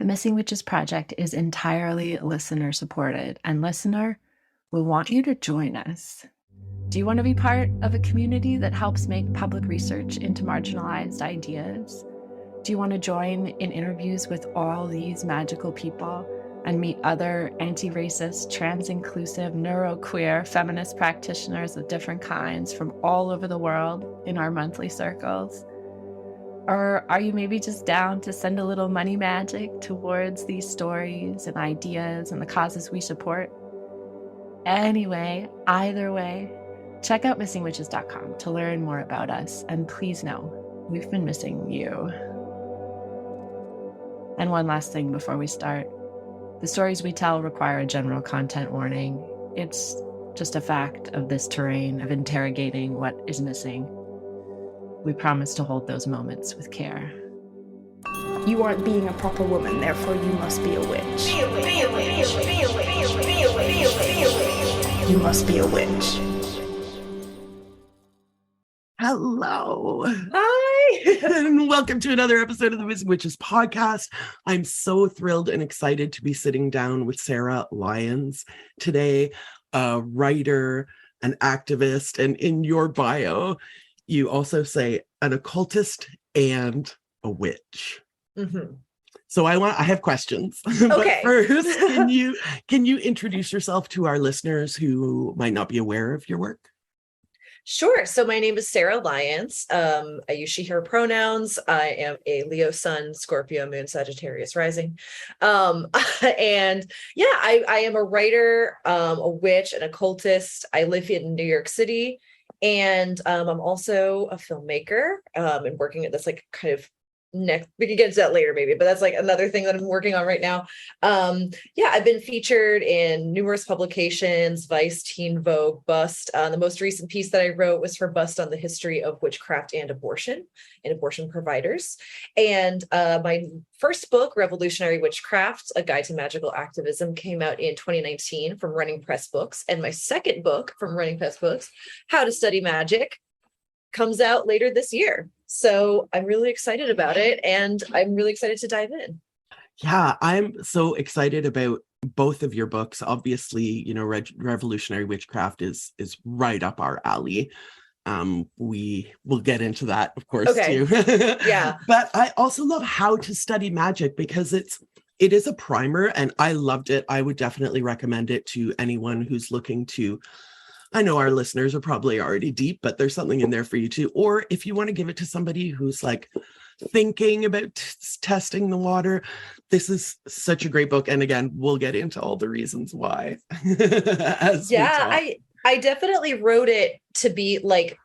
The Missing Witches Project is entirely listener supported, and listener, we want you to join us. Do you want to be part of a community that helps make public research into marginalized ideas? Do you want to join in interviews with all these magical people and meet other anti-racist, trans-inclusive, neuroqueer, feminist practitioners of different kinds from all over the world in our monthly circles? Or are you maybe just down to send a little money magic towards these stories and ideas and the causes we support? Anyway, either way, check out missingwitches.com to learn more about us. And please know, we've been missing you. And one last thing before we start. The stories we tell require a general content warning. It's just a fact of this terrain of interrogating what is missing. We promise to hold those moments with care. You aren't being a proper woman, therefore you must be a witch. You must be a witch. Hello. Hi. And welcome to another episode of the Missing Witches podcast. I'm so thrilled and excited to be sitting down with Sarah Lyons today, a writer, an activist, and in your bio, you also say an occultist and a witch. Mm-hmm. So I have questions. Okay. But first, can you introduce yourself to our listeners who might not be aware of your work? Sure. So my name is Sarah Lyons. I use she, her pronouns. I am a Leo sun, Scorpio moon, Sagittarius rising. And yeah, I am a writer, a witch, an occultist. I live in New York City. And I'm also a filmmaker and working at this like kind of next, we can get into that later maybe, but that's like another thing that I'm working on right now. Yeah, I've been featured in numerous publications, Vice, Teen Vogue, Bust. The most recent piece that I wrote was for Bust on the history of witchcraft and abortion providers. And my first book, Revolutionary Witchcraft, A Guide to Magical Activism, came out in 2019 from Running Press Books. And my second book from Running Press Books, How to Study Magic, comes out later this year. So I'm really excited about it, and I'm really excited to dive in. Yeah, I'm so excited about both of your books. Obviously, you know, Revolutionary Witchcraft is right up our alley. We will get into that, of course, too. Yeah. But I also love How to Study Magic because it is a primer, and I loved it. I would definitely recommend it to anyone who's looking to. I know our listeners are probably already deep, but there's something in there for you too. Or if you want to give it to somebody who's like thinking about testing the water, this is such a great book. And again, we'll get into all the reasons why. I definitely wrote it to be like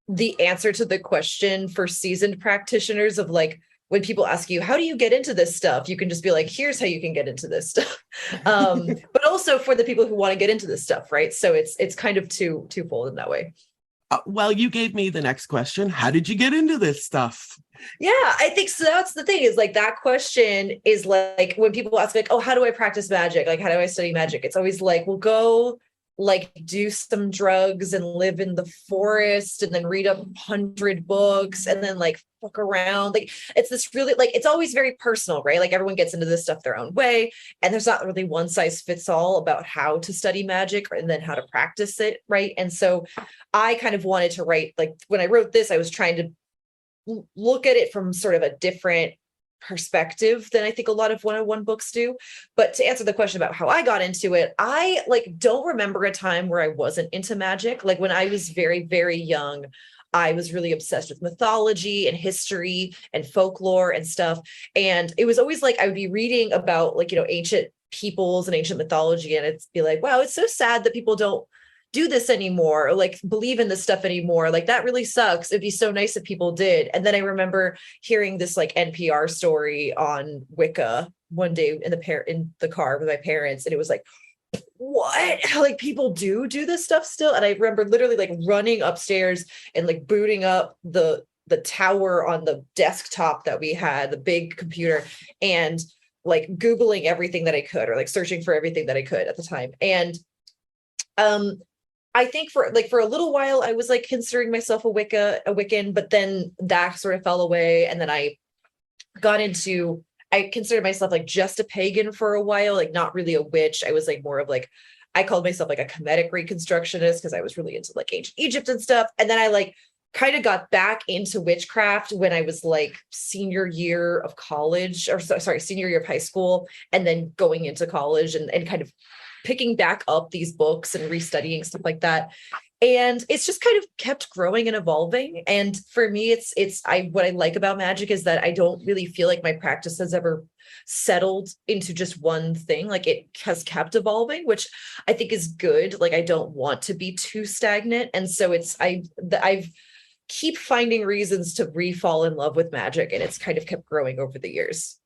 the answer to the question for seasoned practitioners of like, when people ask you, how do you get into this stuff? You can just be like, here's how you can get into this stuff. But also for the people who want to get into this stuff, right? So it's kind of twofold in that way. Well, you gave me the next question. How did you get into this stuff? Yeah, I think so. That's the thing is like that question is like when people ask like, oh, how do I practice magic? Like, how do I study magic? It's always like, well, go like do some drugs and live in the forest and then read 100 books and then like fuck around. Like it's this really like, it's always very personal, right? Like everyone gets into this stuff their own way. And there's not really one size fits all about how to study magic and then how to practice it. Right. And so I kind of wanted to write, like when I wrote this, I was trying to look at it from sort of a different perspective than I think a lot of one-on-one books do. But to answer the question about how I got into it, I like don't remember a time where I wasn't into magic. Like when I was very, very young, I was really obsessed with mythology and history and folklore and stuff. And it was always like I would be reading about like, you know, ancient peoples and ancient mythology, and it'd be like, wow, it's so sad that people don't do this anymore or like believe in this stuff anymore. Like that really sucks. It'd be so nice if people did. And then I remember hearing this like NPR story on Wicca one day in the car with my parents. And it was like, what? Like people do this stuff still? And I remember literally like running upstairs and like booting up the tower on the desktop that we had, the big computer, and like Googling everything that I could or like searching for everything that I could at the time. And I think for a little while, I was like considering myself a Wiccan, but then that sort of fell away. And then I got into I considered myself like just a pagan for a while, like not really a witch. I was like more of like, I called myself like a Kemetic reconstructionist because I was really into like ancient Egypt and stuff. And then I like kind of got back into witchcraft when I was like senior year of college, or sorry, senior year of high school, and then going into college and kind of picking back up these books and restudying stuff like that. And it's just kind of kept growing and evolving. And for me, what I like about magic is that I don't really feel like my practice has ever settled into just one thing. Like it has kept evolving, which I think is good. Like I don't want to be too stagnant. And so I've keep finding reasons to re-fall in love with magic, and it's kind of kept growing over the years.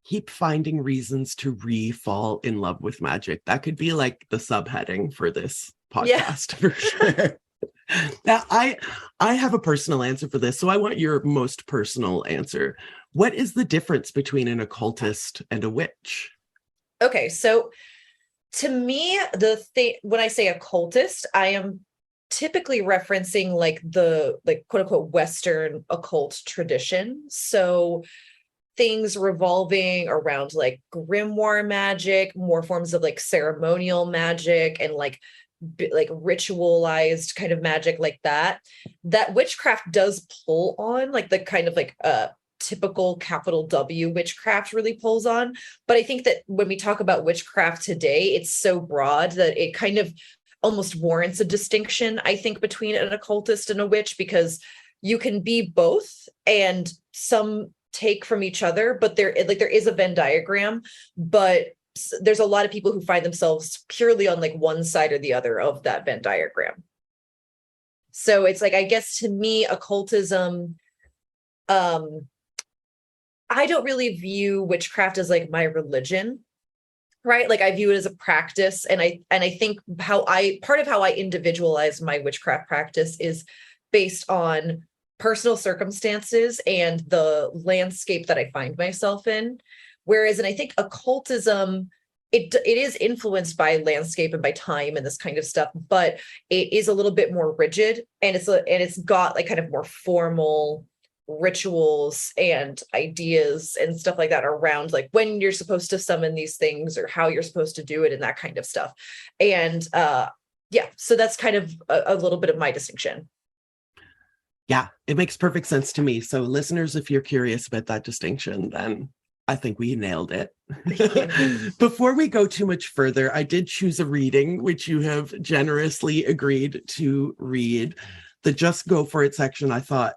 Keep finding reasons to re-fall in love with magic. That could be like the subheading for this podcast for sure. Now, I have a personal answer for this, so I want your most personal answer. What is the difference between an occultist and a witch? Okay, so to me, when I say occultist, I am typically referencing like the quote unquote Western occult tradition. So things revolving around like grimoire magic, more forms of like ceremonial magic, and like ritualized kind of magic like that witchcraft does pull on, like the kind of like typical capital W witchcraft really pulls on. But I think that when we talk about witchcraft today, it's so broad that it kind of almost warrants a distinction, I think, between an occultist and a witch, because you can be both and some take from each other, but there is a Venn diagram, but there's a lot of people who find themselves purely on like one side or the other of that Venn diagram. So it's like, I guess to me, occultism, I don't really view witchcraft as like my religion, right? Like I view it as a practice. And I think part of how I individualize my witchcraft practice is based on personal circumstances and the landscape that I find myself in. Whereas, and I think occultism, it is influenced by landscape and by time and this kind of stuff, but it is a little bit more rigid, and it's got like kind of more formal rituals and ideas and stuff like that around like when you're supposed to summon these things or how you're supposed to do it and that kind of stuff. And so that's kind of a little bit of my distinction. Yeah, it makes perfect sense to me. So listeners, if you're curious about that distinction, then I think we nailed it. Before we go too much further, I did choose a reading, which you have generously agreed to read. The Just Go For It section, I thought,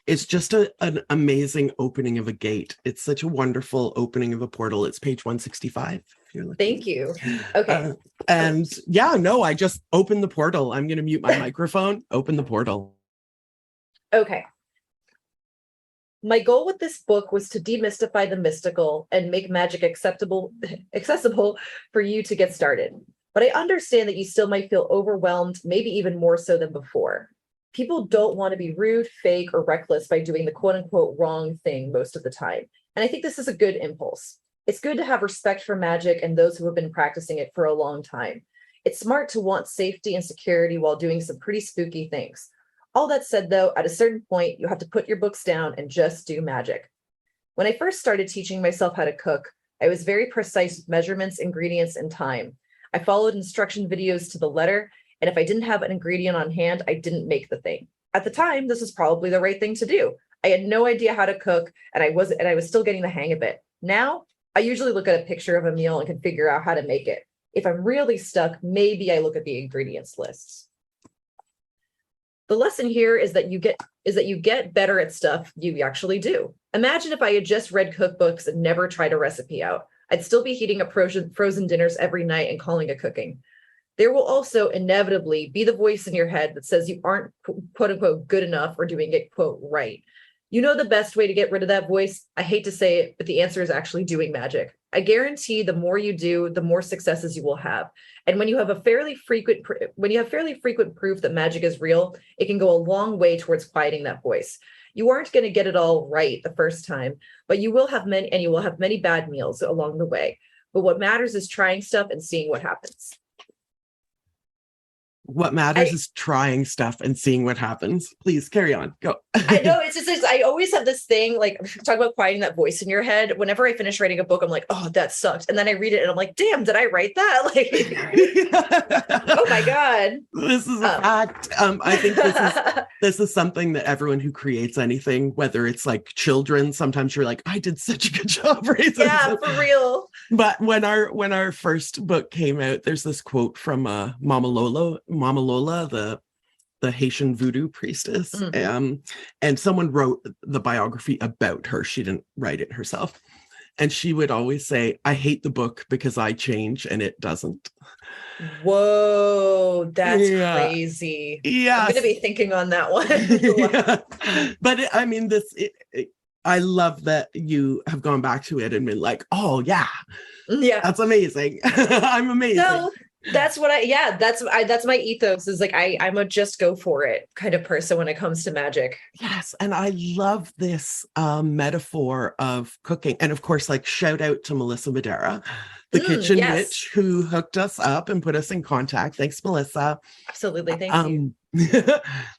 it's just an amazing opening of a gate. It's such a wonderful opening of a portal. It's page 165. If you're looking. Thank you. Okay. I just opened the portal. I'm going to mute my microphone, open the portal. Okay. My goal with this book was to demystify the mystical and make magic accessible for you to get started. But I understand that you still might feel overwhelmed, maybe even more so than before. People don't want to be rude, fake, or reckless by doing the quote unquote wrong thing most of the time. And I think this is a good impulse. It's good to have respect for magic and those who have been practicing it for a long time. It's smart to want safety and security while doing some pretty spooky things. All that said, though, at a certain point, you have to put your books down and just do magic. When I first started teaching myself how to cook, I was very precise with measurements, ingredients, and time. I followed instruction videos to the letter, and if I didn't have an ingredient on hand, I didn't make the thing. At the time, this was probably the right thing to do. I had no idea how to cook, and I was still getting the hang of it. Now, I usually look at a picture of a meal and can figure out how to make it. If I'm really stuck, maybe I look at the ingredients lists. The lesson here is that you get better at stuff you actually do. Imagine if I had just read cookbooks and never tried a recipe out. I'd still be heating up frozen dinners every night and calling it cooking. There will also inevitably be the voice in your head that says you aren't quote unquote good enough or doing it quote right. You know the best way to get rid of that voice? I hate to say it, but the answer is actually doing magic. I guarantee the more you do, the more successes you will have. And when you have fairly frequent proof that magic is real, it can go a long way towards quieting that voice. You aren't going to get it all right the first time, but you will have many bad meals along the way. But what matters is trying stuff and seeing what happens. What matters is trying stuff and seeing what happens. Please carry on. Go. I know, it's just I always have this thing, like, talk about quieting that voice in your head. Whenever I finish writing a book, I'm like, oh, that sucked. And then I read it and I'm like, damn, did I write that? Like, oh my God. This is a fact. I think this is something that everyone who creates anything, whether it's like children, sometimes you're like, I did such a good job raising them. For real. But when our first book came out, there's this quote from Mama Lola, the Haitian voodoo priestess. And someone wrote the biography about her. She didn't write it herself. And she would always say, I hate the book because I change and it doesn't. Whoa, that's crazy. Yeah. I'm going to be thinking on that one. But I love that you have gone back to it and been like, oh yeah, that's amazing. I'm amazing. No, that's what that's my ethos, is like, I'm a just go for it kind of person when it comes to magic. Yes. And I love this metaphor of cooking. And of course, like, shout out to Melissa Madera, the kitchen witch, who hooked us up and put us in contact. Thanks, Melissa. Absolutely. Thank you.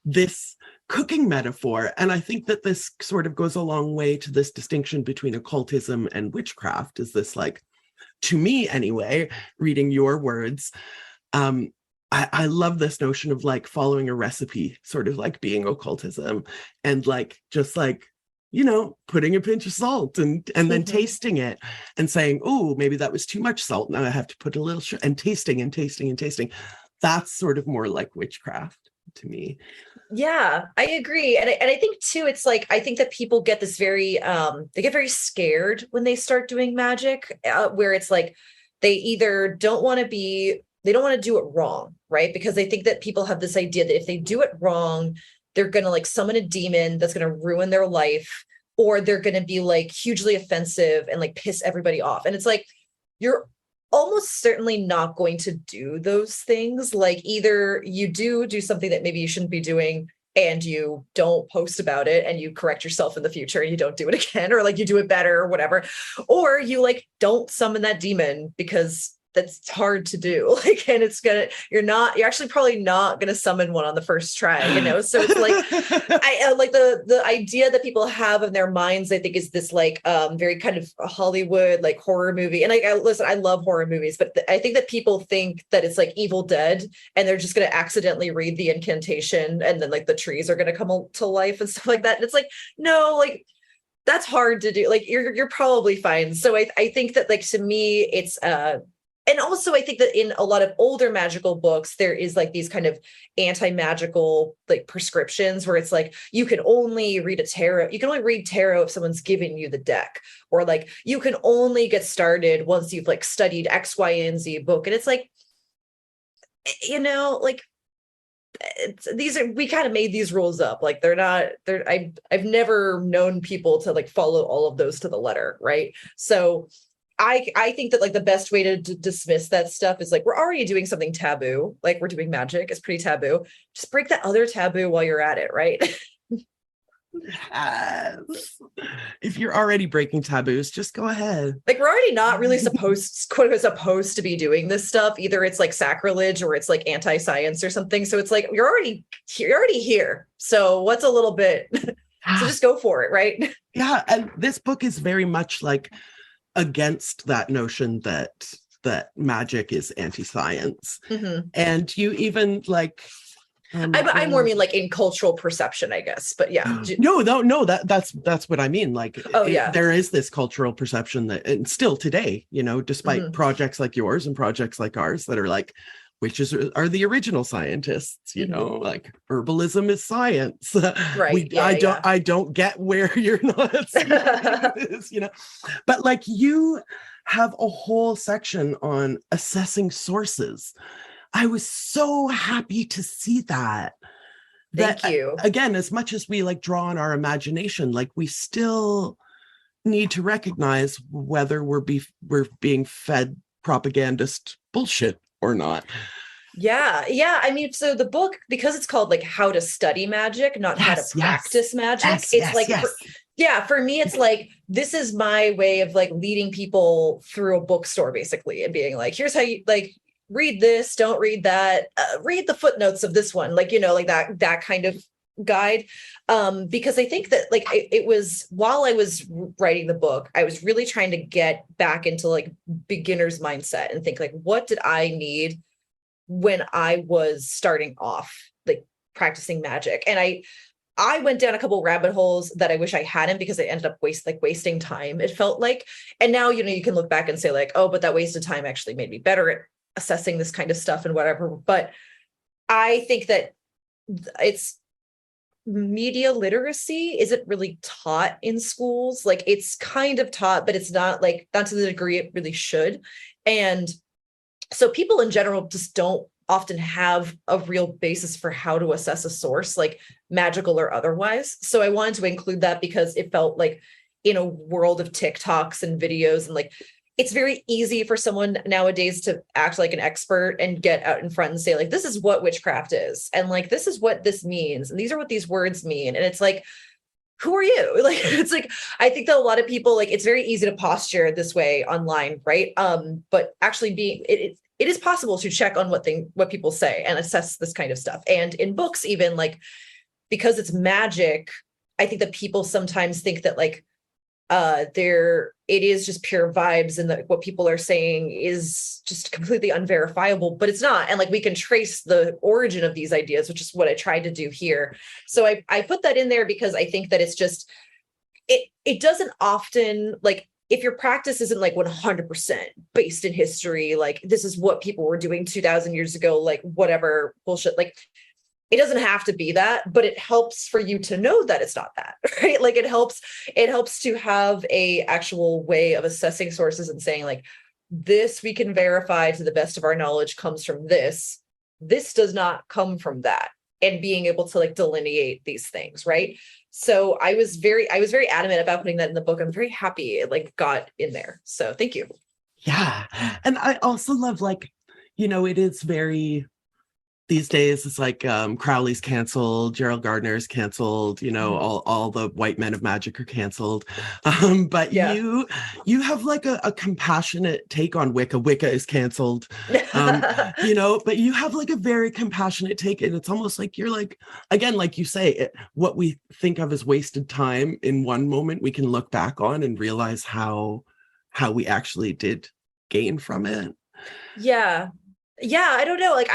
This cooking metaphor. And I think that this sort of goes a long way to this distinction between occultism and witchcraft, is this, like, to me anyway, reading your words, I love this notion of like following a recipe, sort of like being occultism, and like, just like, you know, putting a pinch of salt and then tasting it and saying, oh, maybe that was too much salt. Now I have to put a little and tasting and tasting and tasting. That's sort of more like witchcraft to me. Yeah, I agree. And I think too, it's like, I think that people get this very, they get very scared when they start doing magic, where it's like, they either don't want to do it wrong, right? Because they think that people have this idea that if they do it wrong, they're going to like summon a demon that's going to ruin their life, or they're going to be like hugely offensive and like piss everybody off. And it's like, you're almost certainly not going to do those things. Like, either you do something that maybe you shouldn't be doing and you don't post about it and you correct yourself in the future and you don't do it again, or like you do it better or whatever, or you like don't summon that demon because that's hard to do. Like, and you're actually probably not going to summon one on the first try, you know? So it's like, I like the idea that people have in their minds, I think, is this like, very kind of Hollywood, like horror movie. And listen, I love horror movies, but I think that people think that it's like Evil Dead and they're just going to accidentally read the incantation and then like the trees are going to come to life and stuff like that. And it's like, no, like, that's hard to do. Like, you're probably fine. So I think that, like, to me, it's, and also, I think that in a lot of older magical books, there is like these kind of anti-magical like prescriptions where it's like, you can only read tarot if someone's giving you the deck, or like you can only get started once you've like studied X, Y, and Z book. And it's like, you know, like, we kind of made these rules up. Like, I've never known people to like follow all of those to the letter. Right. So I think that like the best way to dismiss that stuff is like, we're already doing something taboo. Like, we're doing magic. It's pretty taboo. Just break that other taboo while you're at it. Right. Yes. If you're already breaking taboos, just go ahead. Like, we're already not really supposed to be doing this stuff. Either it's like sacrilege or it's like anti-science or something. So it's like, you're already here. So what's a little bit, so just go for it. Right. Yeah. And this book is very much like against that notion that magic is anti-science. And you even like, I more mean like in cultural perception, I guess, but yeah. No, that's what I mean. Like, there is this cultural perception that, and still today, you know, despite projects like yours and projects like ours that are like, witches are the original scientists, you know, like herbalism is science. Right. I don't get where you're not seeing this, you know, but like, you have a whole section on assessing sources. I was so happy to see that. Thank you. Again, as much as we like draw on our imagination, like, we still need to recognize whether we're being fed propagandist bullshit or not. Yeah. I mean, so the book, because it's called like How to Study Magic, not How to Practice Magic. For me, it's like, this is my way of like leading people through a bookstore basically, and being like, here's how you like, read this, don't read that, read the footnotes of this one, like, like that kind of guide. Because I think that like it was, while I was writing the book, I was really trying to get back into like beginner's mindset and think like, what did I need when I was starting off like practicing magic? And I went down a couple rabbit holes that I wish I hadn't, because I ended up wasting time, it felt like. And now, you can look back and say like, oh, but that wasted time actually made me better at assessing this kind of stuff and whatever. But I think that it's media literacy isn't really taught in schools. Like it's kind of taught, but it's not to the degree it really should. And so people in general just don't often have a real basis for how to assess a source, like magical or otherwise. So I wanted to include that because it felt like in a world of TikToks and videos, and like it's very easy for someone nowadays to act like an expert and get out in front and say like, this is what witchcraft is, and like this is what this means, and these are what these words mean. And it's like, who are you? Like, it's like, I think that a lot of people, like, it's very easy to posture this way online, right? But actually it is possible to check on what people say and assess this kind of stuff. And in books, even, like, because it's magic, I think that people sometimes think that like it is just pure vibes, and that what people are saying is just completely unverifiable, but it's not. And like, we can trace the origin of these ideas, which is what I tried to do here. So I put that in there because I think that it's just, it doesn't often, like, if your practice isn't like 100% based in history, like this is what people were doing 2000 years ago, like whatever bullshit, like it doesn't have to be that, but it helps for you to know that it's not that, right? Like it helps to have a actual way of assessing sources and saying like, this we can verify to the best of our knowledge comes from this. This does not come from that. And being able to like delineate these things, right? So I was very adamant about putting that in the book. I'm very happy it like got in there. So thank you. Yeah. And I also love, like, it is very, these days it's like Crowley's canceled, Gerald Gardner's canceled, all the white men of magic are canceled. But Yeah. you have like a compassionate take on Wicca. Wicca is canceled. But you have like a very compassionate take, and it's almost like you're like, again, like you say, what we think of as wasted time in one moment, we can look back on and realize how we actually did gain from it. Yeah. I don't know. Like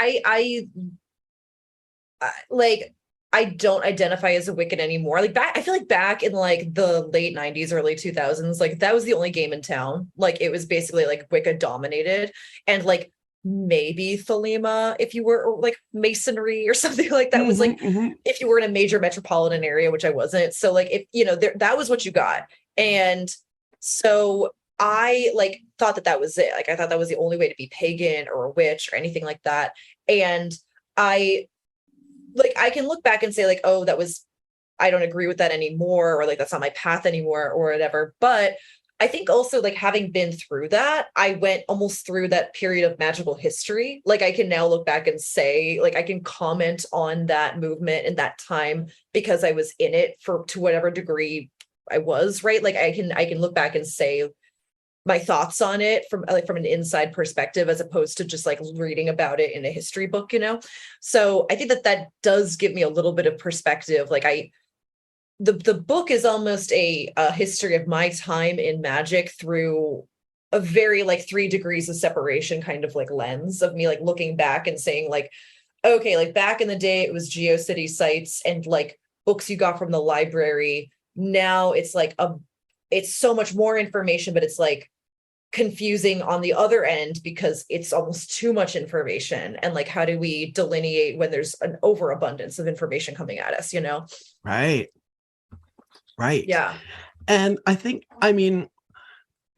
I don't identify as a Wiccan anymore. Like I feel like back in like the late 90s, early 2000s, like that was the only game in town. Like it was basically like Wicca dominated, and like maybe Thelema if you were, or like Masonry or something like that, was like if you were in a major metropolitan area, which I wasn't. So like if that was what you got. And so I like thought that was it. Like I thought that was the only way to be pagan or a witch or anything like that. And I can look back and say like, oh, I don't agree with that anymore, or like that's not my path anymore or whatever. But I think also like having been through that, I went almost through that period of magical history. Like I can now look back and say, like, I can comment on that movement and that time because I was in it to whatever degree I was, right? Like I can look back and say my thoughts on it from an inside perspective, as opposed to just like reading about it in a history book, So I think that does give me a little bit of perspective. Like the book is almost a history of my time in magic through a very like 3 degrees of separation kind of like lens of me like looking back and saying like, okay, like back in the day it was GeoCity sites and like books you got from the library. Now it's like it's so much more information, but it's like confusing on the other end because it's almost too much information. And like, how do we delineate when there's an overabundance of information coming at us, Right. Yeah. And I think,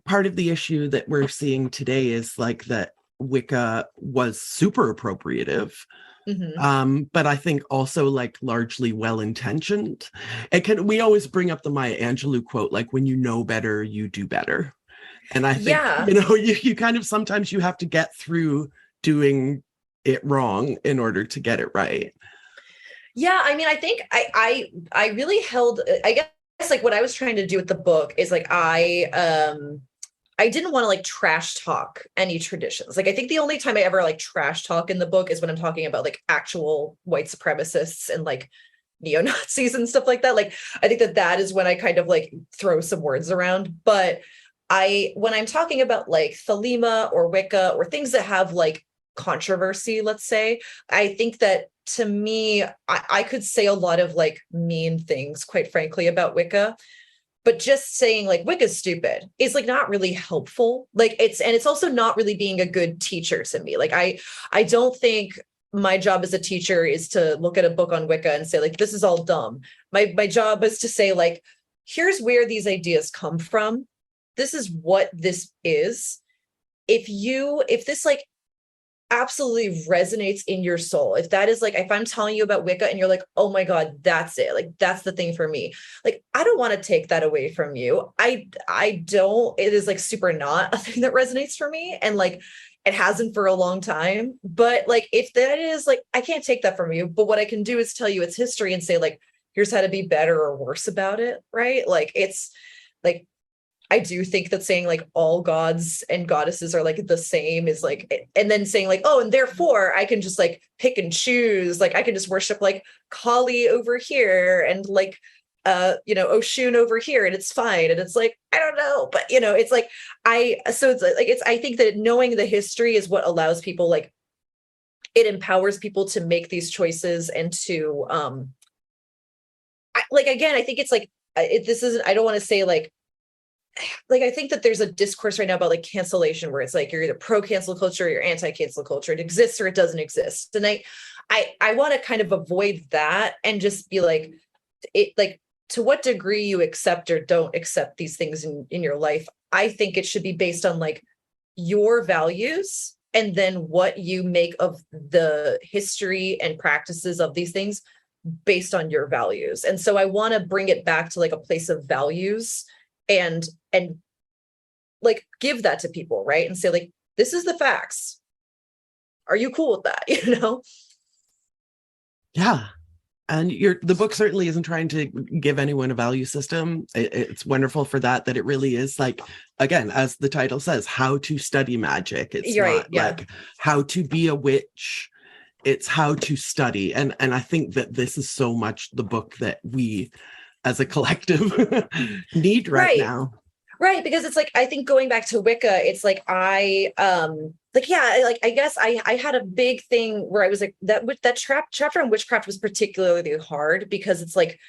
part of the issue that we're seeing today is like that Wicca was super appropriative. But I think also like largely well-intentioned. We always bring up the Maya Angelou quote, like, when you know better, you do better. And I think, you kind of, sometimes you have to get through doing it wrong in order to get it right. Yeah. I think I really held, I guess like what I was trying to do with the book is like, I I didn't want to like trash talk any traditions. Like I think the only time I ever like trash talk in the book is when I'm talking about like actual white supremacists and like neo-Nazis and stuff like that. Like I think that is when I kind of like throw some words around. But when I'm talking about like Thelema or Wicca or things that have like controversy, let's say, I think that to me, I could say a lot of like mean things, quite frankly, about Wicca. But just saying like Wicca's stupid is like not really helpful. Like it's also not really being a good teacher to me. Like I don't think my job as a teacher is to look at a book on Wicca and say like this is all dumb. My job is to say like here's where these ideas come from. This is what this is. If this like absolutely resonates in your soul, if that is like, if I'm telling you about Wicca and you're like, oh my God, that's it, like that's the thing for me, like I don't want to take that away from you. I don't, it is like super not a thing that resonates for me, and like it hasn't for a long time. But like if that is like, I can't take that from you, but what I can do is tell you its history and say like here's how to be better or worse about it, right? Like it's like I do think that saying like all gods and goddesses are like the same is like, and then saying like, oh, and therefore I can just like pick and choose, like I can just worship like Kali over here and like Oshun over here and it's fine. And it's like, I don't know, but it's like I think that knowing the history is what allows people, like it empowers people to make these choices and to I think it's like this isn't, I don't want to say like I think that there's a discourse right now about like cancellation where it's like you're either pro cancel culture or you're anti cancel culture. It exists or it doesn't exist. And I want to kind of avoid that and just be like, it like to what degree you accept or don't accept these things in your life. I think it should be based on like your values and then what you make of the history and practices of these things based on your values. And so I want to bring it back to like a place of values and like give that to people, right? And say like, this is the facts. Are you cool with that? Yeah. And the book certainly isn't trying to give anyone a value system. It's wonderful for that it really is like, again, as the title says, how to study magic. It's not like how to be a witch. It's how to study. And I think that this is so much the book that we as a collective need right now. Right. Because it's like, I think going back to Wicca, it's like, I guess I had a big thing where I was like, that chapter on witchcraft was particularly hard because it's like,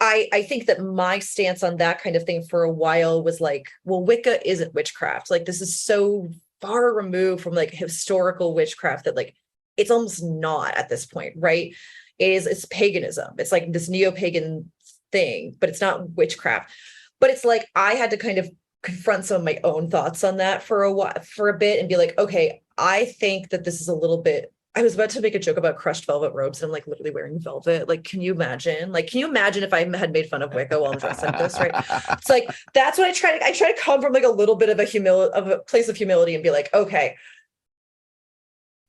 I think that my stance on that kind of thing for a while was like, well, Wicca isn't witchcraft. Like, this is so far removed from like historical witchcraft that like, it's almost not at this point, right? It's paganism. It's like this neo-pagan thing, but it's not witchcraft. But it's like I had to kind of confront some of my own thoughts on that for a bit and be like, okay, I think that this is a little bit, I was about to make a joke about crushed velvet robes and I'm like literally wearing velvet. Like, can you imagine if I had made fun of Wicca while I'm dressed like this, right? It's like, that's what I try to come from like a little bit of a place of humility and be like, okay,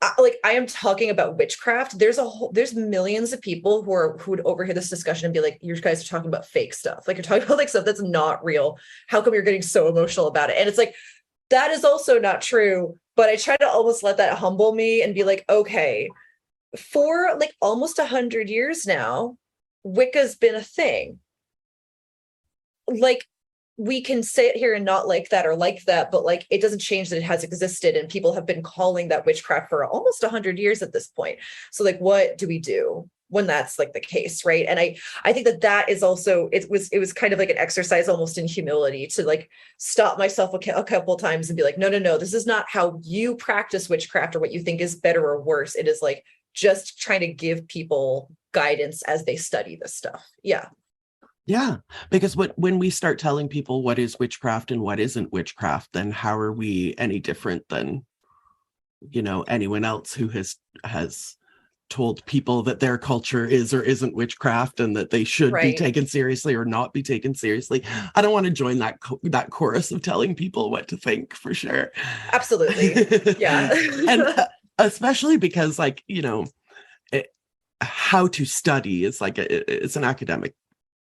I am talking about witchcraft. There's millions of people who would overhear this discussion and be like, you guys are talking about fake stuff. Like, you're talking about like stuff that's not real. How come you're getting so emotional about it? And it's like, that is also not true. But I try to almost let that humble me and be like, okay, for like almost 100 years now, Wicca's been a thing. Like, we can sit here and not like that or like that, but like it doesn't change that it has existed and people have been calling that witchcraft for almost 100 years at this point. So like, what do we do when that's like the case, right? And I think that is also, it was kind of like an exercise almost in humility to like stop myself a couple of times and be like, no, this is not how you practice witchcraft or what you think is better or worse. It is like just trying to give people guidance as they study this stuff. Yeah, because when we start telling people what is witchcraft and what isn't witchcraft, then how are we any different than, anyone else who has told people that their culture is or isn't witchcraft and that they should be taken seriously or not be taken seriously. I don't want to join that chorus of telling people what to think, for sure. Absolutely. Yeah. And especially because like, how to study is like, it's an academic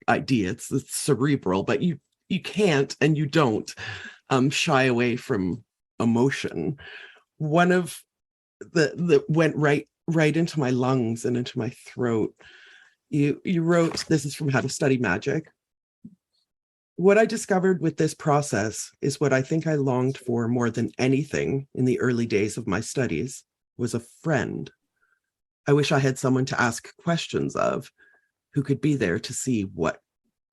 idea. It's cerebral, but you can't and you don't. shy away from emotion. One of the went right into my lungs and into my throat. You wrote, this is from How to Study Magic. What I discovered with this process is what I think I longed for more than anything in the early days of my studies was a friend. I wish I had someone to ask questions of, who could be there to see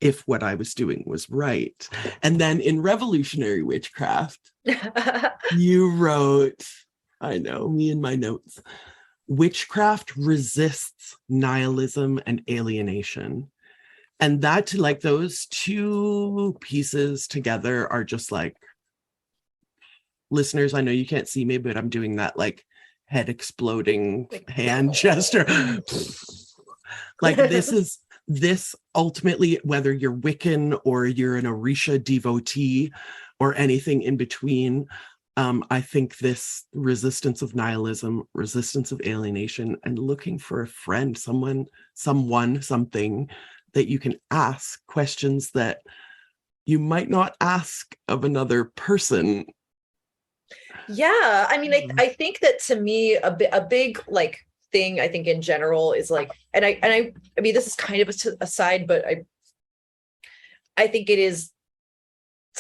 if what I was doing was right. And then in Revolutionary Witchcraft, you wrote, I know, me and my notes, witchcraft resists nihilism and alienation. And that, like, those two pieces together are just like, listeners, I know you can't see me, but I'm doing that like head exploding hand gesture. Like this ultimately, whether you're Wiccan or you're an Orisha devotee or anything in between, I think this resistance of nihilism, resistance of alienation, and looking for a friend, someone, something that you can ask questions that you might not ask of another person. Yeah, I mean, I think that to me, a big like thing I think in general is like, and I mean, this is kind of aside, but I think it's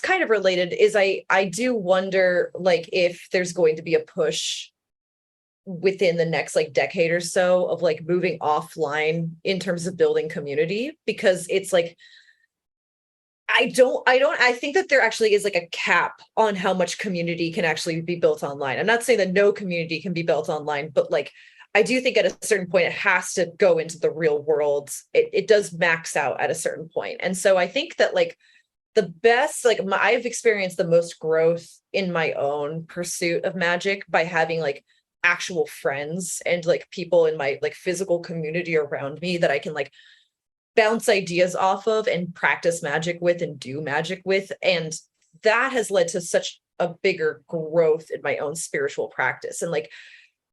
kind of related, is I do wonder like if there's going to be a push within the next like decade or so of like moving offline in terms of building community, because it's like I think that there actually is like a cap on how much community can actually be built online. I'm not saying that no community can be built online, but like I do think at a certain point it has to go into the real world. It does max out at a certain point. And so I think that like the best, like I've experienced the most growth in my own pursuit of magic by having like actual friends and like people in my like physical community around me that I can like bounce ideas off of and practice magic with and do magic with. And that has led to such a bigger growth in my own spiritual practice. And like,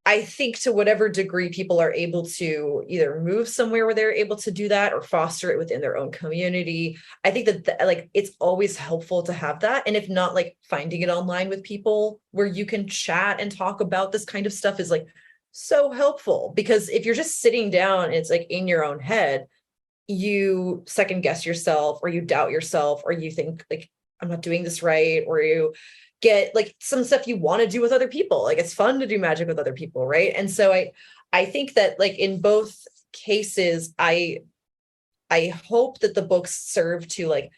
I think to whatever degree people are able to either move somewhere where they're able to do that or foster it within their own community, I think that like it's always helpful to have that. And if not, like finding it online with people where you can chat and talk about this kind of stuff is like so helpful, because if you're just sitting down and it's like in your own head, you second guess yourself or you doubt yourself or you think like, I'm not doing this right, or you get like some stuff you want to do with other people. Like it's fun to do magic with other people, right? And so I think that like in both cases, I hope that the books serve to like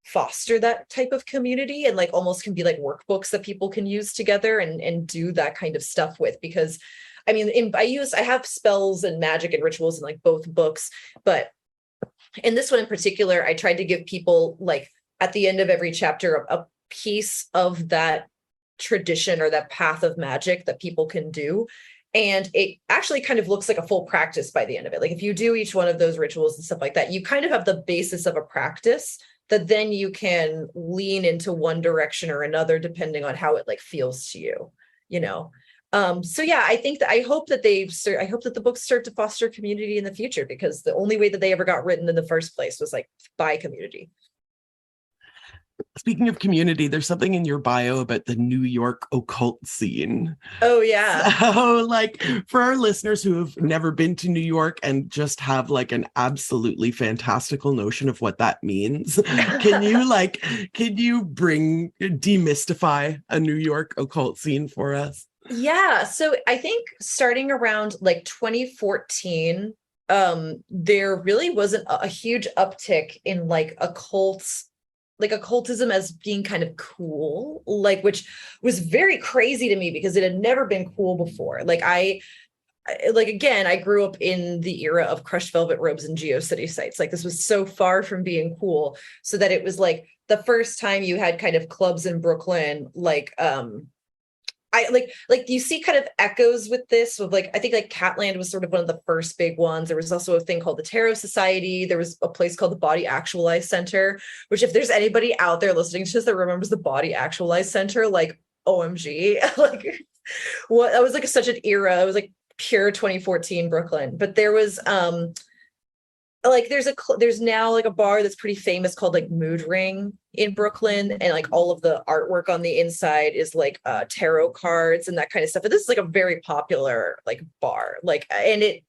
foster that type of community and like almost can be like workbooks that people can use together and do that kind of stuff with. Because I mean, I have spells and magic and rituals in like both books, but in this one in particular, I tried to give people like at the end of every chapter a piece of that tradition or that path of magic that people can do. And it actually kind of looks like a full practice by the end of it. Like if you do each one of those rituals and stuff like that, you kind of have the basis of a practice that then you can lean into one direction or another, depending on how it like feels to you, you know? So yeah, I think that I hope that the books serve to foster community in the future, because the only way that they ever got written in the first place was like by community. Speaking of community, there's something in your bio about the New York occult scene. Oh, yeah. So, like, for our listeners who have never been to New York and just have like an absolutely fantastical notion of what that means, can you demystify a New York occult scene for us? Yeah. So I think starting around like 2014, there really wasn't a huge uptick in like occultism as being kind of cool, like, which was very crazy to me because it had never been cool before. Again, I grew up in the era of crushed velvet robes and GeoCity sites. Like this was so far from being cool, so that it was like the first time you had kind of clubs in Brooklyn, you see kind of echoes with this with like, I think like Catland was sort of one of the first big ones. There was also a thing called the Tarot Society. There was a place called the Body Actualized Center, which if there's anybody out there listening to this that remembers the Body Actualized Center, like OMG, like what, that was like such an era. It was like pure 2014 Brooklyn. But there was like there's now like a bar that's pretty famous called like Mood Ring in Brooklyn, and like all of the artwork on the inside is like tarot cards and that kind of stuff. But this is like a very popular like bar, like, and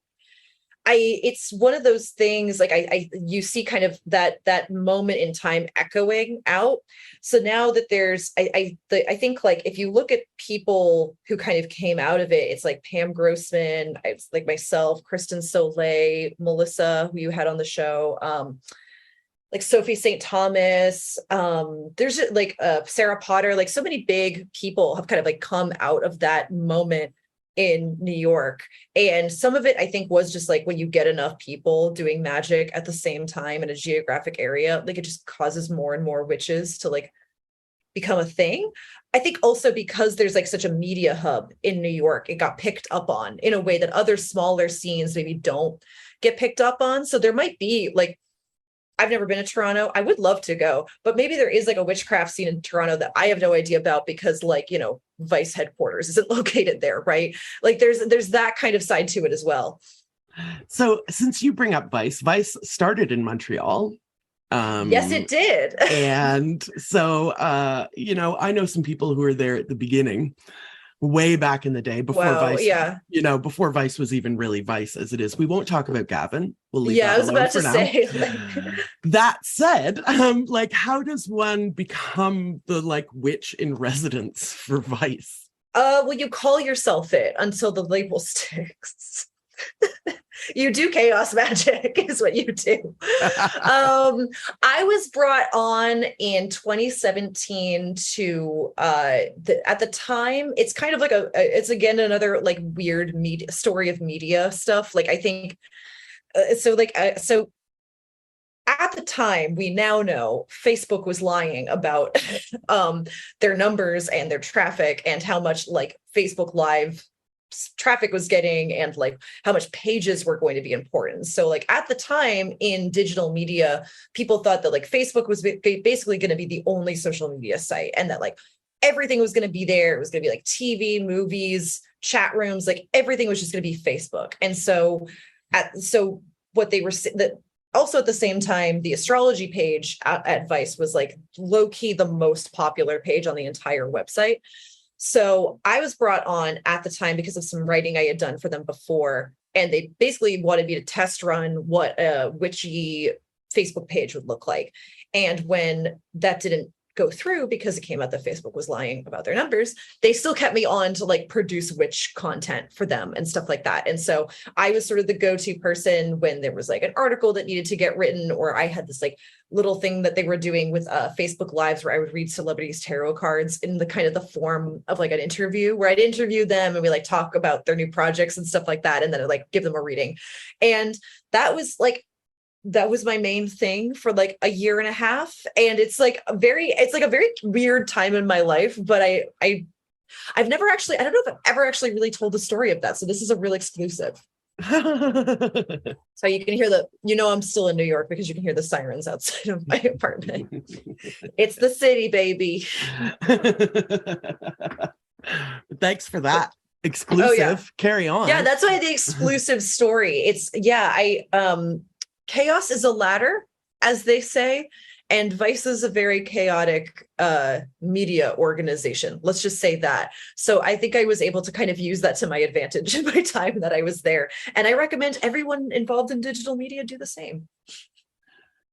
it's one of those things like you see kind of that moment in time echoing out. So now that there's I think like if you look at people who kind of came out of it, it's like Pam Grossman, it's like myself, Kristen Soleil, Melissa, who you had on the show, like Sophie St. Thomas, there's like Sarah Potter, like so many big people have kind of like come out of that moment in New York. And some of it, I think, was just like when you get enough people doing magic at the same time in a geographic area, like it just causes more and more witches to like become a thing. I think also because there's like such a media hub in New York, it got picked up on in a way that other smaller scenes maybe don't get picked up on. So there might be like, I've never been to Toronto. I would love to go, but maybe there is like a witchcraft scene in Toronto that I have no idea about because like, you know, Vice headquarters isn't located there, right? Like there's that kind of side to it as well. So since you bring up Vice started in Montreal. Yes, it did. And so, you know, I know some people who were there at the beginning, way back in the day before Vice, you know, before Vice was even really Vice as it is. We won't talk about Gavin. We'll leave that alone. I was about to say. That said, like, how does one become the like witch in residence for Vice? Well, you call yourself it until the label sticks. You do chaos magic is what you do. I was brought on in 2017 to at the time, it's kind of like it's again another like weird media story of media stuff. Like I think so at the time, we now know Facebook was lying about their numbers and their traffic and how much like Facebook Live traffic was getting and like how much pages were going to be important. So like at the time in digital media, people thought that like Facebook was basically going to be the only social media site and that like everything was going to be there. It was going to be like TV, movies, chat rooms, like everything was just going to be Facebook. And so what they were that also at the same time, the astrology page at Vice was like low key the most popular page on the entire website. So I was brought on at the time because of some writing I had done for them before. And they basically wanted me to test run what a witchy Facebook page would look like. And when that didn't go through because it came out that Facebook was lying about their numbers, they still kept me on to like produce witch content for them and stuff like that. And so I was sort of the go-to person when there was like an article that needed to get written, or I had this like little thing that they were doing with Facebook Lives where I would read celebrities' tarot cards in the kind of the form of like an interview where I'd interview them and we like talk about their new projects and stuff like that. And then I'd like give them a reading. And that was my main thing for like a year and a half. And it's like a very weird time in my life, but I've never actually, I don't know if I've ever actually really told the story of that. So this is a real exclusive. So you can hear I'm still in New York because you can hear the sirens outside of my apartment. It's the city, baby. Thanks for that. Exclusive. Oh, yeah. Carry on. Yeah, that's why the exclusive story. Chaos is a ladder, as they say, and Vice is a very chaotic media organization. Let's just say that. So I think I was able to kind of use that to my advantage in my time that I was there. And I recommend everyone involved in digital media do the same.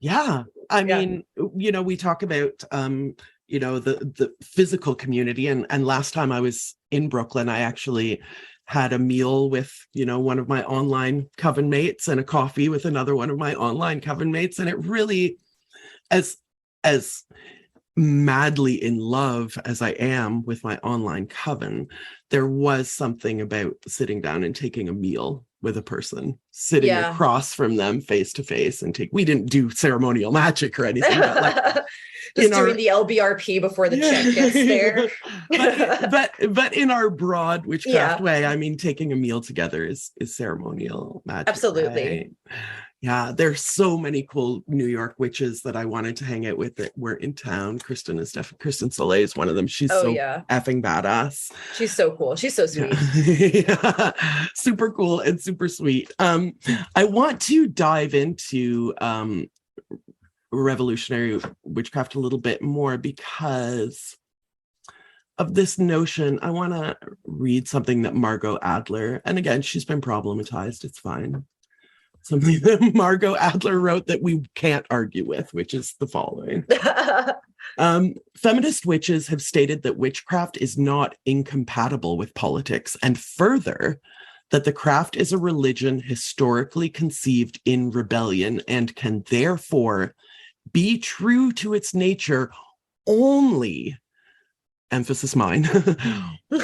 Yeah. I mean, we talk about, the physical community. And last time I was in Brooklyn, I actually had a meal with, one of my online coven mates and a coffee with another one of my online coven mates. And it really, as madly in love as I am with my online coven, there was something about sitting down and taking a meal with a person, sitting across from them face to face we didn't do ceremonial magic or anything, but like, just doing the LBRP before the check gets there. but in our broad witchcraft way, I mean, taking a meal together is ceremonial magic. Absolutely. Right? Yeah, there's so many cool New York witches that I wanted to hang out with that were in town. Kristen Soleil is one of them. She's Oh so yeah, effing badass. she's so cool. She's so sweet. Yeah. Super cool and super sweet. I want to dive into revolutionary witchcraft a little bit more because of this notion. I want to read something that Margot Adler, and again, she's been problematized. It's fine. Something that Margot Adler wrote that we can't argue with, which is the following. Feminist witches have stated that witchcraft is not incompatible with politics, and further, that the craft is a religion historically conceived in rebellion and can therefore be true to its nature only, emphasis mine,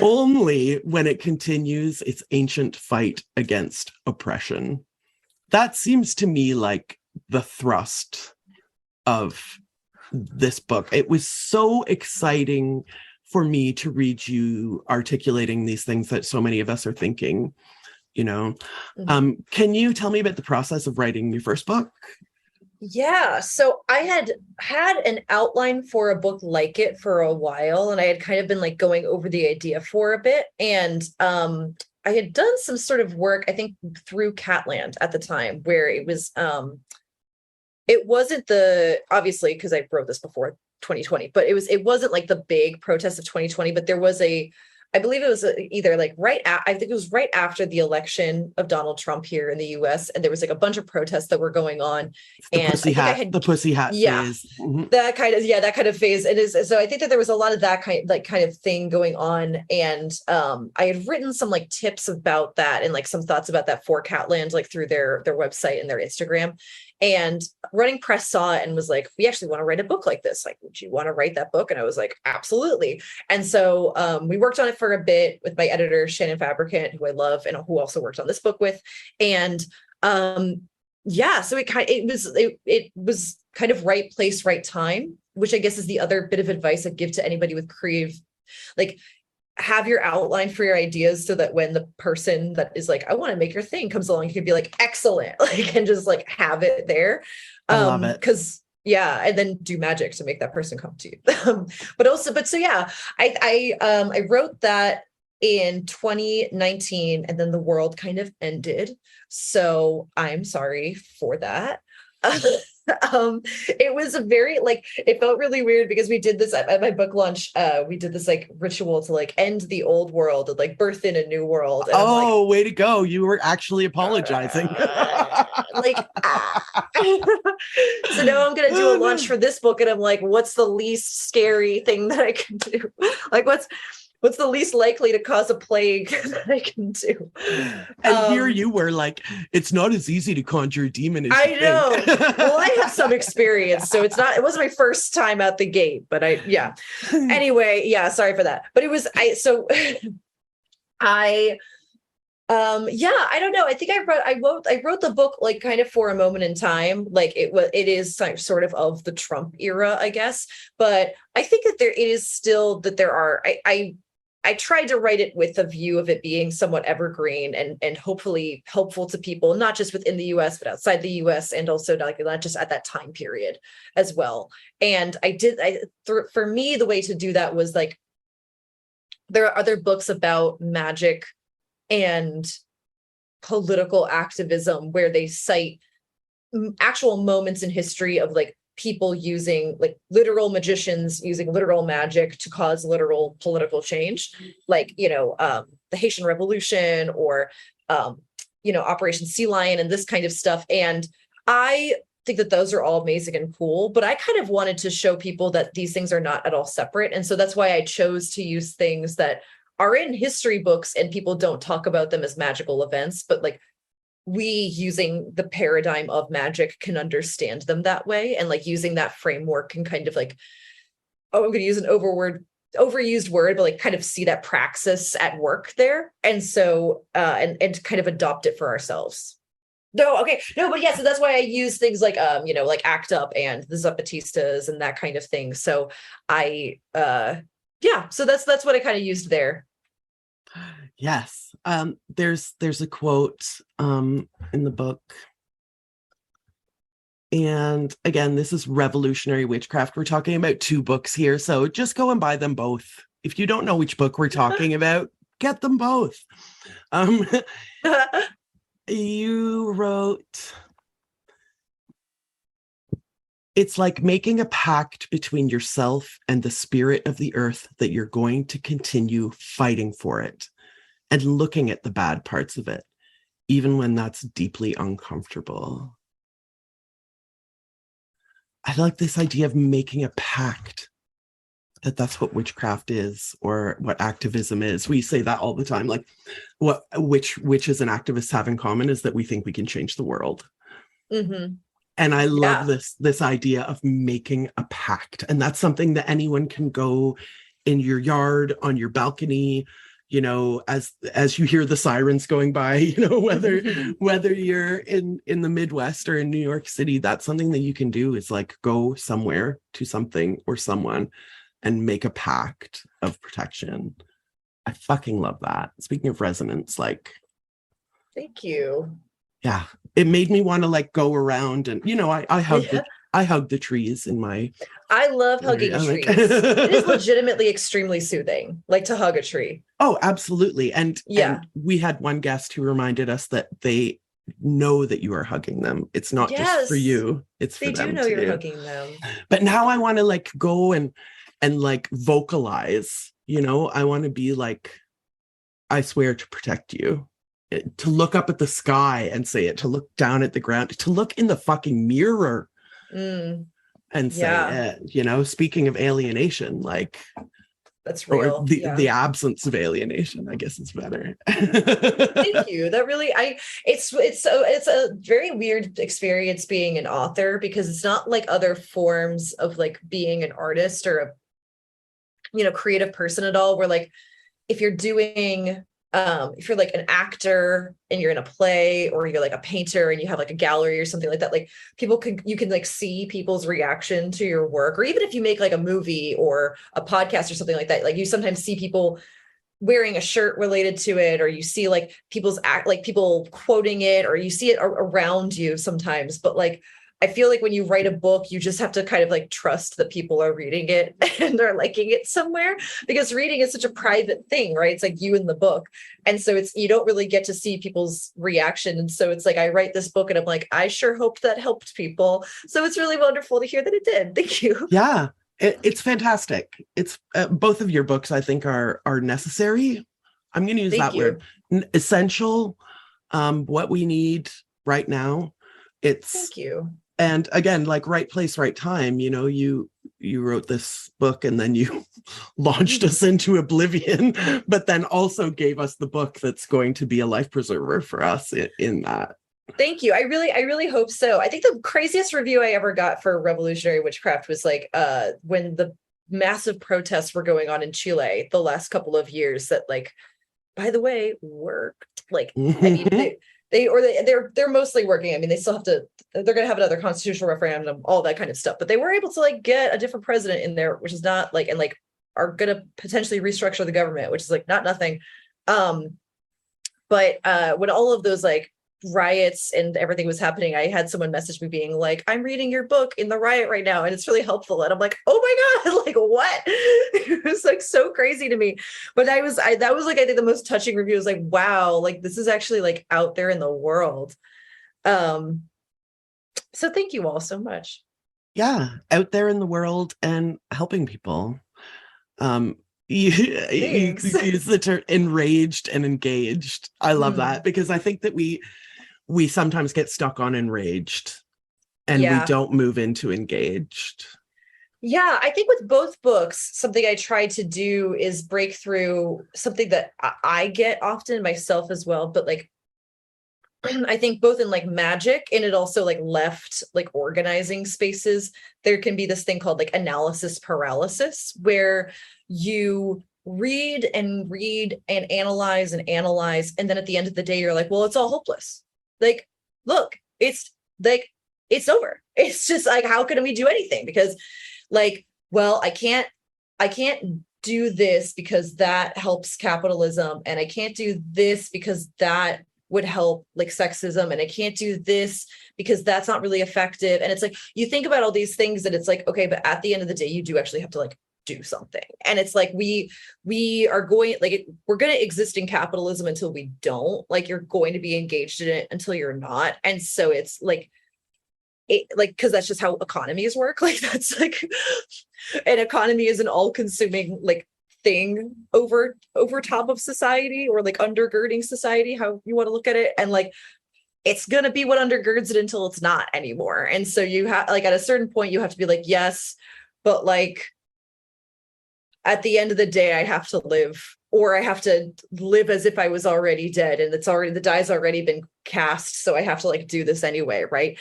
only when it continues its ancient fight against oppression. That seems to me like the thrust of this book. It was so exciting for me to read you articulating these things that so many of us are thinking, you know. Can you tell me about the process of writing your first book? Yeah, so I had an outline for a book like it for a while, and I had kind of been like going over the idea for a bit, and I had done some sort of work, I think through Catland at the time, where it was it wasn't obviously because I wrote this before 2020, but it wasn't like the big protest of 2020, but there was I believe it was either like I think it was right after the election of Donald Trump here in the US. And there was like a bunch of protests that were going on. The and pussy hat phase. Mm-hmm. That kind of phase. It is. So I think that there was a lot of that kind of thing going on. And I had written some like tips about that and like some thoughts about that for Catland, like through their website and their Instagram. And Running Press saw it and was like, we actually want to write a book like this. Like, would you want to write that book? And I was like, absolutely. And so we worked on it for a bit with my editor, Shannon Fabricant, who I love and who also worked on this book with. And so it was kind of right place, right time, which I guess is the other bit of advice I'd give to anybody with creative, like, have your outline for your ideas so that when the person that is like, I want to make your thing comes along, you can be like, excellent, like, and just like have it there. I love it. Because and then do magic to make that person come to you. I wrote that in 2019 and then the world kind of ended. So I'm sorry for that. It was a very it felt really weird because we did this at my book launch. We did this like ritual to like end the old world and like birth in a new world. And way to go. You were actually apologizing. So now I'm going to do a launch for this book. And I'm like, what's the least scary thing that I can do? Like, what's the least likely to cause a plague that I can do? And here you were like, it's not as easy to conjure a demon as I know. Well, I have some experience, so it wasn't my first time out the gate, but anyway, sorry for that. But I don't know. I think I wrote the book like kind of for a moment in time. Like it is sort of the Trump era, I guess. But I think that I tried to write it with a view of it being somewhat evergreen and hopefully helpful to people, not just within the US, but outside the US, and also not just at that time period as well. And for me, the way to do that was like, there are other books about magic and political activism where they cite actual moments in history of like people using like literal magicians using literal magic to cause literal political change, like the Haitian Revolution or Operation Sea Lion and this kind of stuff. And I think that those are all amazing and cool, but I kind of wanted to show people that these things are not at all separate. And so that's why I chose to use things that are in history books and people don't talk about them as magical events, but like we, using the paradigm of magic, can understand them that way. And like using that framework can kind of like, I'm going to use an overused word, but like kind of see that praxis at work there. And so, and kind of adopt it for ourselves. So that's why I use things like, like ACT UP and the Zapatistas and that kind of thing. So so that's what I kind of used there. Yes. There's a quote in the book. And again, this is Revolutionary Witchcraft. We're talking about 2 books here, so just go and buy them both. If you don't know which book we're talking about, get them both. You wrote, it's like making a pact between yourself and the spirit of the earth that you're going to continue fighting for it and looking at the bad parts of it, even when that's deeply uncomfortable. I like this idea of making a pact, that's what witchcraft is, or what activism is. We say that all the time. Like, what witches and activists have in common is that we think we can change the world. Mm-hmm. And I love this idea of making a pact. And that's something that anyone can go in your yard, on your balcony, you know, as you hear the sirens going by, you know, whether you're in the Midwest or in New York City, that's something that you can do, is like go somewhere to something or someone and make a pact of protection. I fucking love that. Speaking of resonance, like, thank you. Yeah, it made me want to like go around and, you know, I hug the trees in my. I love hugging trees. It is legitimately extremely soothing, like to hug a tree. Oh, absolutely. And we had one guest who reminded us that they know that you are hugging them. It's not just for you. It's for them. They do know you're hugging them. But now I want to like go and like vocalize, you know, I want to be like, I swear to protect you. To look up at the sky and say it, to look down at the ground, to look in the fucking mirror and say it, you know, speaking of alienation, like, that's real. Or the absence of alienation, I guess is better. Thank you. That really, it's a very weird experience being an author, because it's not like other forms of like being an artist or a, you know, creative person at all, where like, if you're doing if you're like an actor and you're in a play, or you're like a painter and you have like a gallery or something like that, like you can like see people's reaction to your work. Or even if you make like a movie or a podcast or something like that, like you sometimes see people wearing a shirt related to it, or you see like people quoting it, or you see it around you sometimes. But like, I feel like when you write a book, you just have to kind of like trust that people are reading it and are liking it somewhere, because reading is such a private thing, right? It's like you and the book. And so you don't really get to see people's reaction. And so it's like, I write this book and I'm like, I sure hoped that helped people. So it's really wonderful to hear that it did. Thank you. Yeah, it's fantastic. It's both of your books, I think, are necessary. I'm going to use that word, essential, what we need right now. Thank you. And again, like right place, right time, you know, you wrote this book and then you launched us into oblivion, but then also gave us the book that's going to be a life preserver for us in that. Thank you. I really hope so. I think the craziest review I ever got for Revolutionary Witchcraft was like when the massive protests were going on in Chile the last couple of years that, like, by the way, worked. Like, I mean, they're mostly working. I mean, they're going to have another constitutional referendum, all that kind of stuff, but they were able to like get a different president in there, which is not like, and like are going to potentially restructure the government, which is like not nothing. But when all of those like riots and everything was happening, I had someone message me being like, I'm reading your book in the riot right now, and it's really helpful. And I'm like, oh my God, like what? It was like so crazy to me. But that was like, I think the most touching review was like, wow, like this is actually like out there in the world. So thank you all so much. Yeah, out there in the world and helping people. You use the term enraged and engaged. I love that, because I think that we sometimes get stuck on enraged and we don't move into engaged. Yeah, I think with both books, something I try to do is break through something that I get often myself as well, but like I think both in like magic and it also like left like organizing spaces, there can be this thing called like analysis paralysis, where you read and analyze, and then at the end of the day you're like, well, it's all hopeless. Like, look, it's like it's over. It's just like, how can we do anything? Because like, well, I can't do this because that helps capitalism, and I can't do this because that would help like sexism, and I can't do this because that's not really effective. And it's like, you think about all these things and it's like, okay, but at the end of the day, you do actually have to like do something. And it's like, we are going, like, we're going to exist in capitalism until we don't. Like, you're going to be engaged in it until you're not. And so it's like, because that's just how economies work. Like, that's like, an economy is an all-consuming like thing over top of society, or like undergirding society, how you want to look at it. And like, it's going to be what undergirds it until it's not anymore. And so you have, like, at a certain point, you have to be like, yes, but like, at the end of the day, I have to live, or I have to live as if I was already dead, and it's already, the die's already been cast. So I have to like do this anyway. Right.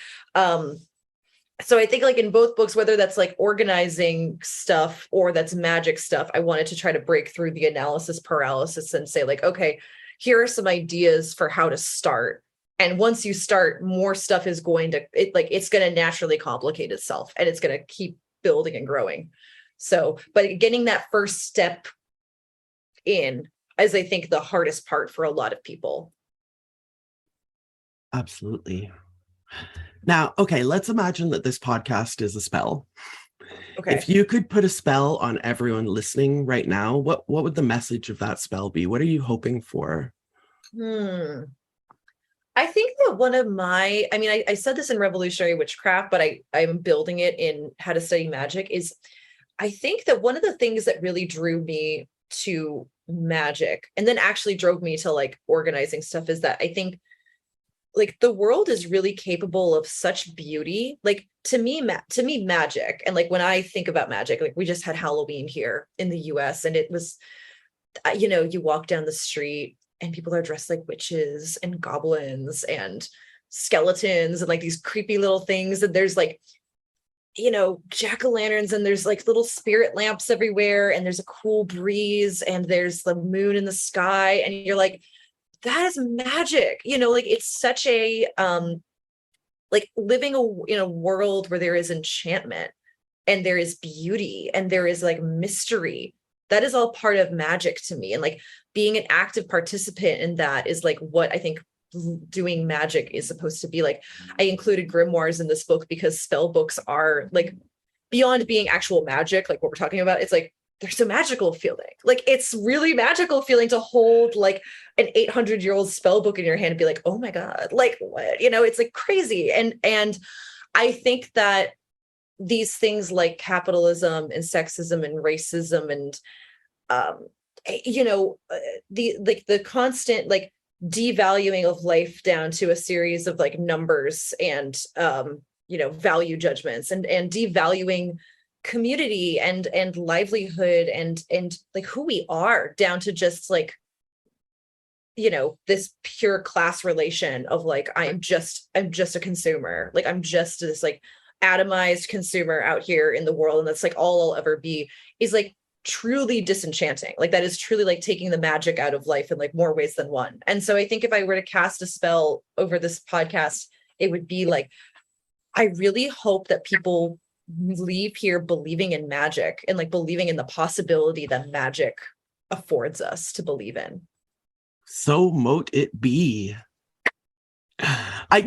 So I think like in both books, whether that's like organizing stuff or that's magic stuff, I wanted to try to break through the analysis paralysis and say like, okay, here are some ideas for how to start. And once you start, more stuff is going to, it's going to naturally complicate itself, and it's going to keep building and growing. So, but getting that first step in is, I think, the hardest part for a lot of people. Absolutely. Now, okay, let's imagine that this podcast is a spell. Okay. If you could put a spell on everyone listening right now, what would the message of that spell be? What are you hoping for? I think that one of my, I mean, I said this in Revolutionary Witchcraft, but I'm building it in How to Study Magic, is I think that one of the things that really drew me to magic, and then actually drove me to like organizing stuff, is that I think like the world is really capable of such beauty. Like to me magic, and like when I think about magic, like we just had Halloween here in the US, and it was, you know, you walk down the street and people are dressed like witches and goblins and skeletons and like these creepy little things, and there's like, you know, jack-o'-lanterns, and there's like little spirit lamps everywhere, and there's a cool breeze, and there's the moon in the sky, and you're like, that is magic. You know, like it's such a like living in a world where there is enchantment and there is beauty and there is like mystery. That is all part of magic to me. And like being an active participant in that is like what I think doing magic is supposed to be like. I included grimoires in this book because spell books are like, beyond being actual magic, like what we're talking about, it's like they're so magical feeling. Like it's really magical feeling to hold like an 800-year-old spell book in your hand and be like, oh my God, like what, you know, it's like crazy. And I think that these things like capitalism and sexism and racism and you know, the constant like devaluing of life down to a series of like numbers and you know, value judgments, and devaluing community and livelihood and like who we are down to just like, you know, this pure class relation of like, I'm just a consumer, like I'm just this like atomized consumer out here in the world, and that's like all I'll ever be, is like truly disenchanting. Like that is truly like taking the magic out of life in like more ways than one. And so I think if I were to cast a spell over this podcast, it would be like, I really hope that people leave here believing in magic and like believing in the possibility that magic affords us to believe in. So mote it be. I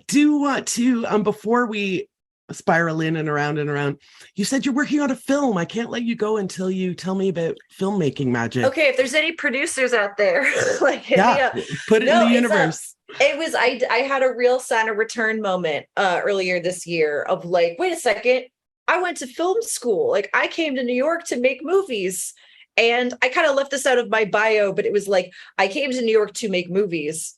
do want to, before we spiral in and around, you said you're working on a film. I can't let you go until you tell me about filmmaking magic. Okay, if there's any producers out there, like yeah, put it in the universe. It was, I had a real Santa return moment earlier this year of like, wait a second, I went to film school. Like I came to New York to make movies, and I kind of left this out of my bio, but it was like, I came to New York to make movies.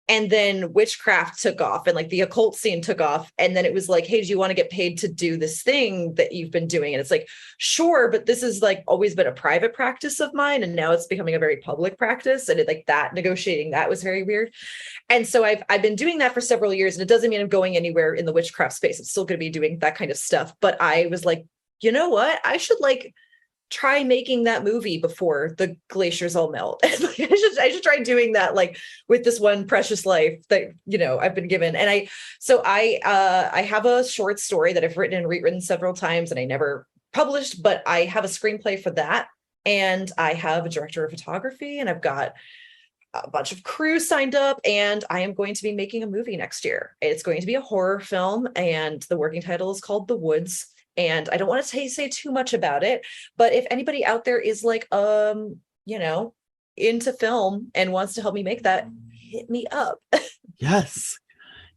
And then witchcraft took off and like the occult scene took off. And then it was like, hey, do you want to get paid to do this thing that you've been doing? And it's like, sure, but this has like always been a private practice of mine. And now it's becoming a very public practice. And it, like that negotiating, that was very weird. And so I've been doing that for several years, and it doesn't mean I'm going anywhere in the witchcraft space. I'm still going to be doing that kind of stuff. But I was like, you know what? I should like try making that movie before the glaciers all melt. I should try doing that, like with this one precious life that, you know, I've been given. And I have a short story that I've written and rewritten several times and I never published, but I have a screenplay for that. And I have a director of photography, and I've got a bunch of crew signed up, and I am going to be making a movie next year. It's going to be a horror film, and the working title is called The Woods. And I don't want to say too much about it, but if anybody out there is like, you know, into film and wants to help me make that, hit me up. Yes.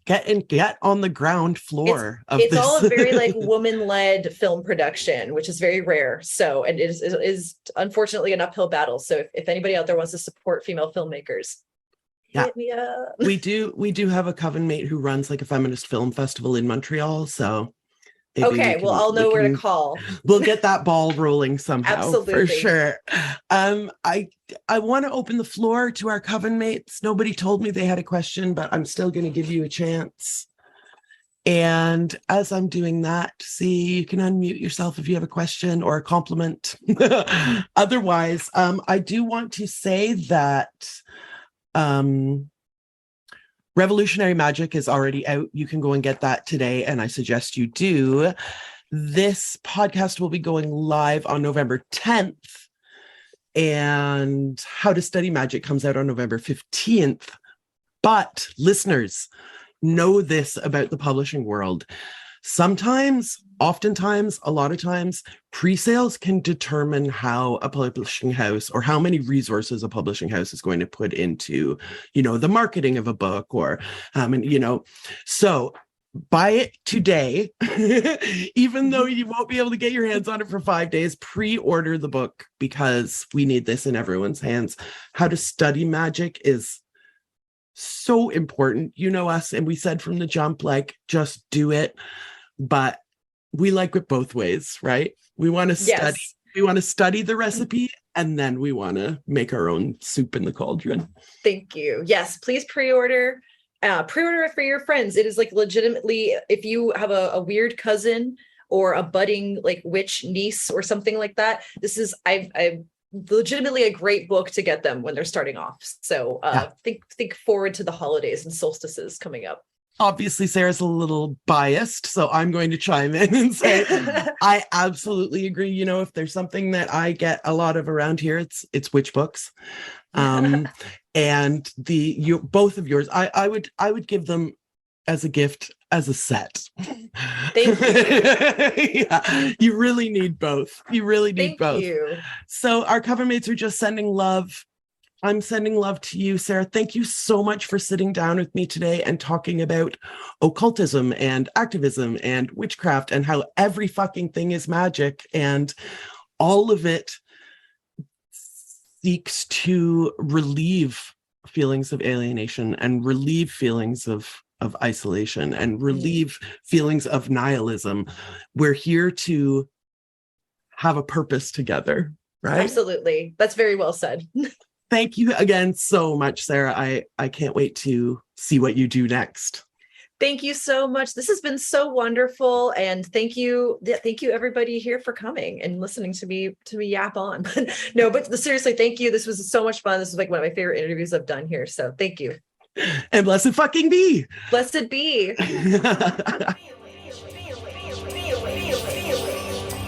Get on the ground floor of it's this. all a very like woman-led film production, which is very rare. So, and it is unfortunately an uphill battle. So if anybody out there wants to support female filmmakers, hit me up. We do have a coven mate who runs like a feminist film festival in Montreal. So okay, well, I'll know where to call. We'll get that ball rolling somehow. Absolutely. For sure. I want to open the floor to our coven mates. Nobody told me they had a question, but I'm still going to give you a chance. And as I'm doing that, see, you can unmute yourself if you have a question or a compliment. Otherwise, I do want to say that Revolutionary Magic is already out. You can go and get that today, and I suggest you do. This podcast will be going live on November 10th, and How to Study Magic comes out on November 15th. But listeners, know this about the publishing world. Sometimes, oftentimes, a lot of times, pre-sales can determine how a publishing house or how many resources a publishing house is going to put into, you know, the marketing of a book or, you know, so buy it today, even though you won't be able to get your hands on it for 5 days. Pre-order the book because we need this in everyone's hands. How to Study Magic is so important. You know us, and we said from the jump, like, just do it. But we like it both ways, right? We want to study. Yes. We want to study the recipe, and then we want to make our own soup in the cauldron. Thank you. Yes, please pre-order. Pre-order it for your friends. It is like legitimately, if you have a weird cousin or a budding like witch niece or something like that, this is I've legitimately a great book to get them when they're starting off. So think forward to the holidays and solstices coming up. Obviously, Sarah's a little biased, so I'm going to chime in and say I absolutely agree. You know, if there's something that I get a lot of around here, it's witch books. And both of yours, I would give them as a gift, as a set. Thank you. Yeah, you really need both. You really need both. Thank you. So our coven mates are just sending love. I'm sending love to you, Sarah. Thank you so much for sitting down with me today and talking about occultism and activism and witchcraft and how every fucking thing is magic, and all of it seeks to relieve feelings of alienation and relieve feelings of isolation and relieve feelings of nihilism. We're here to have a purpose together, right? Absolutely. That's very well said. Thank you again so much, Sarah. I can't wait to see what you do next. Thank you so much. This has been so wonderful. And thank you everybody here for coming and listening to me yap on. No, but seriously, thank you. This was so much fun. This is like one of my favorite interviews I've done here. So thank you. And blessed fucking be. Blessed be.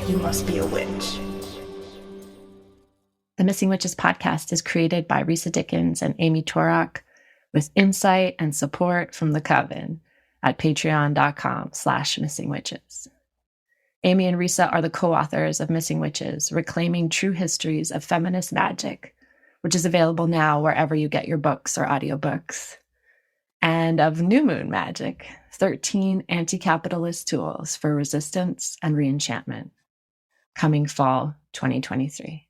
You must be a witch. The Missing Witches podcast is created by Risa Dickens and Amy Torok with insight and support from the Coven at patreon.com/missingwitches. Amy and Risa are the co-authors of Missing Witches, Reclaiming True Histories of Feminist Magic, which is available now wherever you get your books or audiobooks, and of New Moon Magic, 13 anti-capitalist tools for resistance and re-enchantment, coming fall 2023.